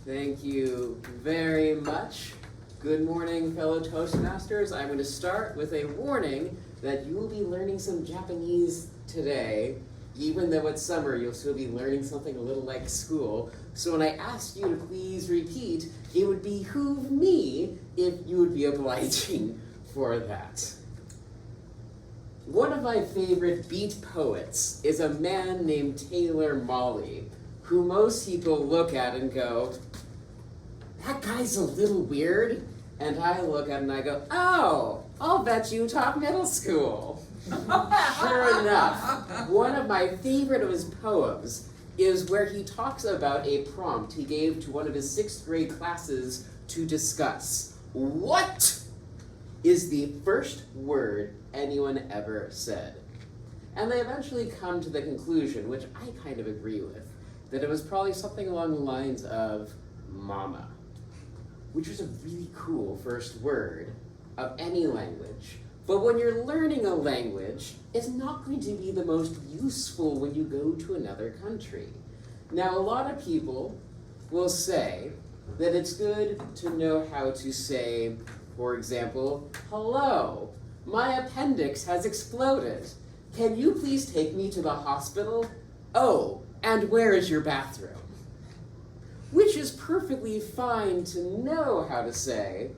Thank you very much. Good morning, fellow Toastmasters. I'm going to start with a warning that you will be learning some Japanese today. Even though it's summer, you'll still be learning something a little like school. So when I ask you to please repeat, it would behoove me if you would be obliging for that. One of my favorite beat poets is a man named Taylor Mali, who most people look at and go, that guy's a little weird. And I look at him and I go, oh, I'll bet you taught middle school. Sure enough, one of my favorite of his poems is where he talks about a prompt he gave to one of his 6th grade classes to discuss. What is the first word anyone ever said? And they eventually come to the conclusion, which I kind of agree with, that it was probably something along the lines of mama, which is a really cool first word of any language. But when you're learning a language, it's not going to be the most useful when you go to another country. Now, a lot of people will say that it's good to know how to say, for example, hello, my appendix has exploded. Can you please take me to the hospital? Oh, and where is your bathroom? Which is perfectly fine to know how to say,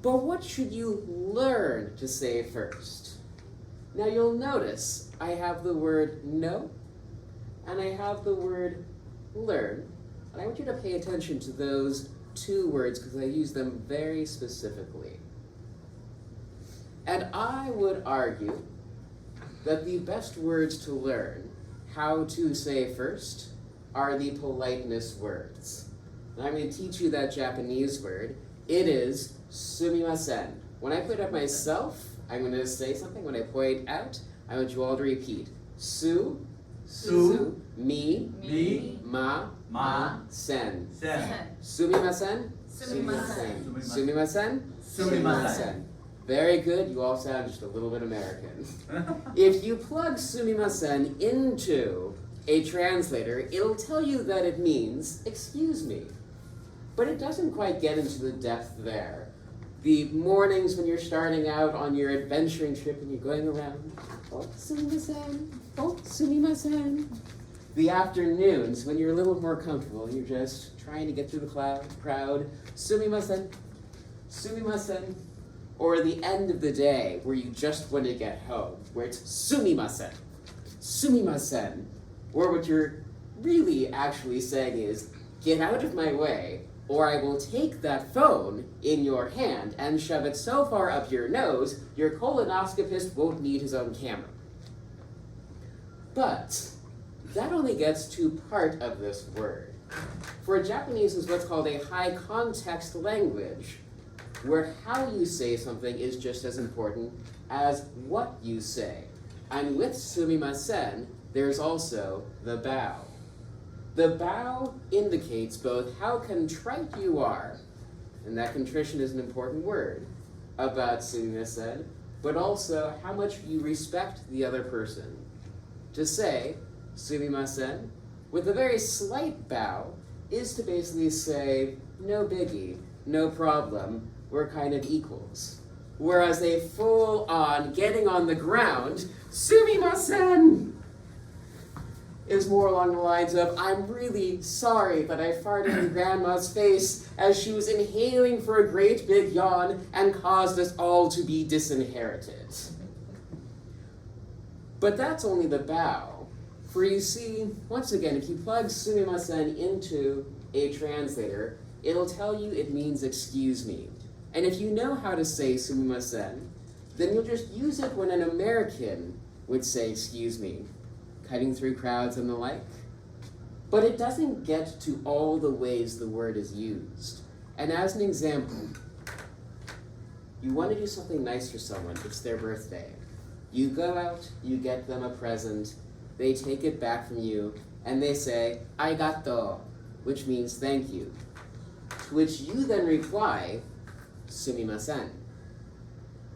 but what should you learn to say first? Now you'll notice I have the word know, and I have the word learn, and I want you to pay attention to those 2 words because I use them very specifically. And I would argue that the best words to learn how to say first are the politeness words. And I'm going to teach you that Japanese word. It is sumimasen. When I put it up myself, I'm going to say something. When I point out, I want you all to repeat. Su, mi, ma, sen. Sumimasen, sumimasen. Very good, you all sound just a little bit American. If you plug sumimasen into a translator, it'll tell you that it means, excuse me. But it doesn't quite get into the depth there. The mornings when you're starting out on your adventuring trip and you're going around, oh, sumimasen, oh, sumimasen. The afternoons when you're a little more comfortable and you're just trying to get through the crowd, sumimasen, sumimasen. Or the end of the day where you just want to get home, where it's sumimasen, sumimasen. Or what you're really actually saying is, get out of my way, or I will take that phone in your hand and shove it so far up your nose, your colonoscopist won't need his own camera. But that only gets to part of this word. For Japanese is what's called a high context language, where how you say something is just as important as what you say. And with sumimasen, there's also the bow. The bow indicates both how contrite you are, and that contrition is an important word about sumimasen, but also how much you respect the other person. To say sumimasen with a very slight bow is to basically say, no biggie, no problem, we're kind of equals. Whereas a full-on getting on the ground, sumimasen, is more along the lines of, I'm really sorry that I farted in Grandma's face as she was inhaling for a great big yawn and caused us all to be disinherited. But that's only the bow. For you see, once again, if you plug sumimasen into a translator, it'll tell you it means excuse me. And if you know how to say sumimasen, then you'll just use it when an American would say excuse me, cutting through crowds and the like. But it doesn't get to all the ways the word is used. And as an example, you want to do something nice for someone, it's their birthday. You go out, you get them a present, they take it back from you, and they say, arigato, which means thank you. To which you then reply, sumimasen.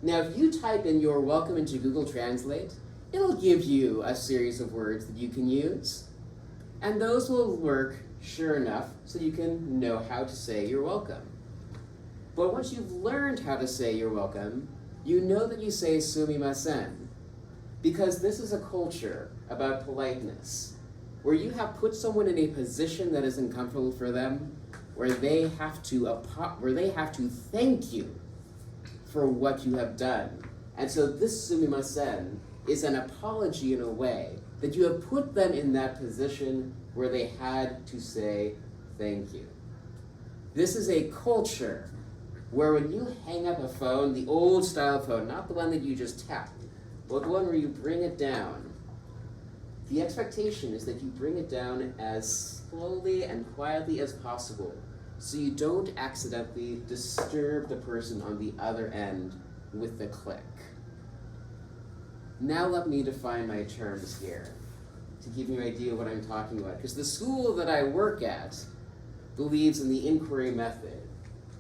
Now, if you type in your welcome into Google Translate, it'll give you a series of words that you can use. And those will work sure enough, so you can know how to say you're welcome. But once you've learned how to say you're welcome, you know that you say sumimasen, because this is a culture about politeness, where you have put someone in a position that isn't comfortable for them, where they have to thank you for what you have done. And so this sumimasen is an apology in a way that you have put them in that position where they had to say thank you. This is a culture where when you hang up a phone, the old style phone, not the one that you just tap, but the one where you bring it down, the expectation is that you bring it down as slowly and quietly as possible so you don't accidentally disturb the person on the other end with the click. Now let me define my terms here to give you an idea of what I'm talking about. Because the school that I work at believes in the inquiry method,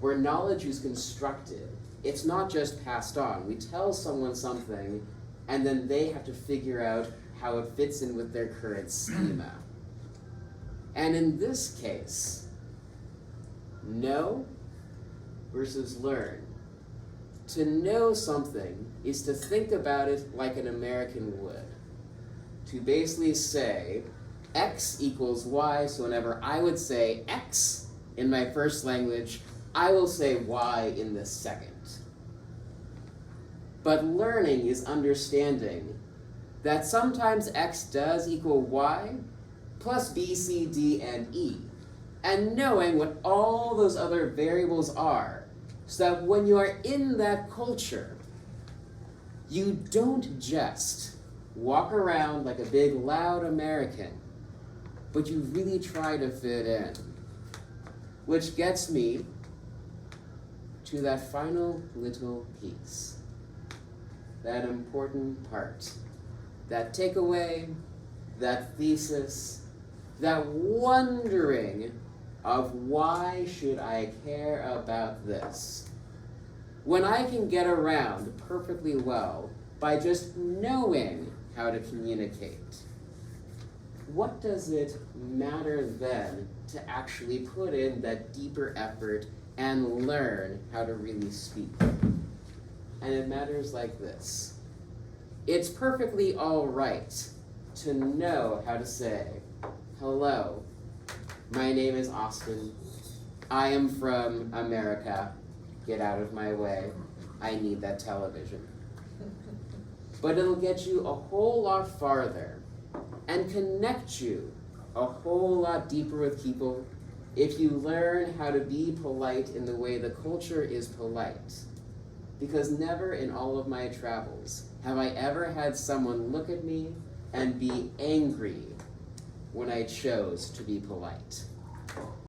where knowledge is constructed. It's not just passed on. We tell someone something, and then they have to figure out how it fits in with their current schema. And in this case, know versus learn. To know something is to think about it like an American would. To basically say, X equals Y, so whenever I would say X in my first language, I will say Y in the second. But learning is understanding that sometimes X does equal Y plus B, C, D, and E, and knowing what all those other variables are, so that when you are in that culture, you don't just walk around like a big loud American, but you really try to fit in. Which gets me to that final little piece, that important part, that takeaway, that thesis, that wondering of why should I care about this, when I can get around perfectly well by just knowing how to communicate. What does it matter then to actually put in that deeper effort and learn how to really speak? And it matters like this. It's perfectly all right to know how to say, hello, my name is Austin. I am from America. Get out of my way. I need that television. But it'll get you a whole lot farther and connect you a whole lot deeper with people if you learn how to be polite in the way the culture is polite. Because never in all of my travels have I ever had someone look at me and be angry when I chose to be polite.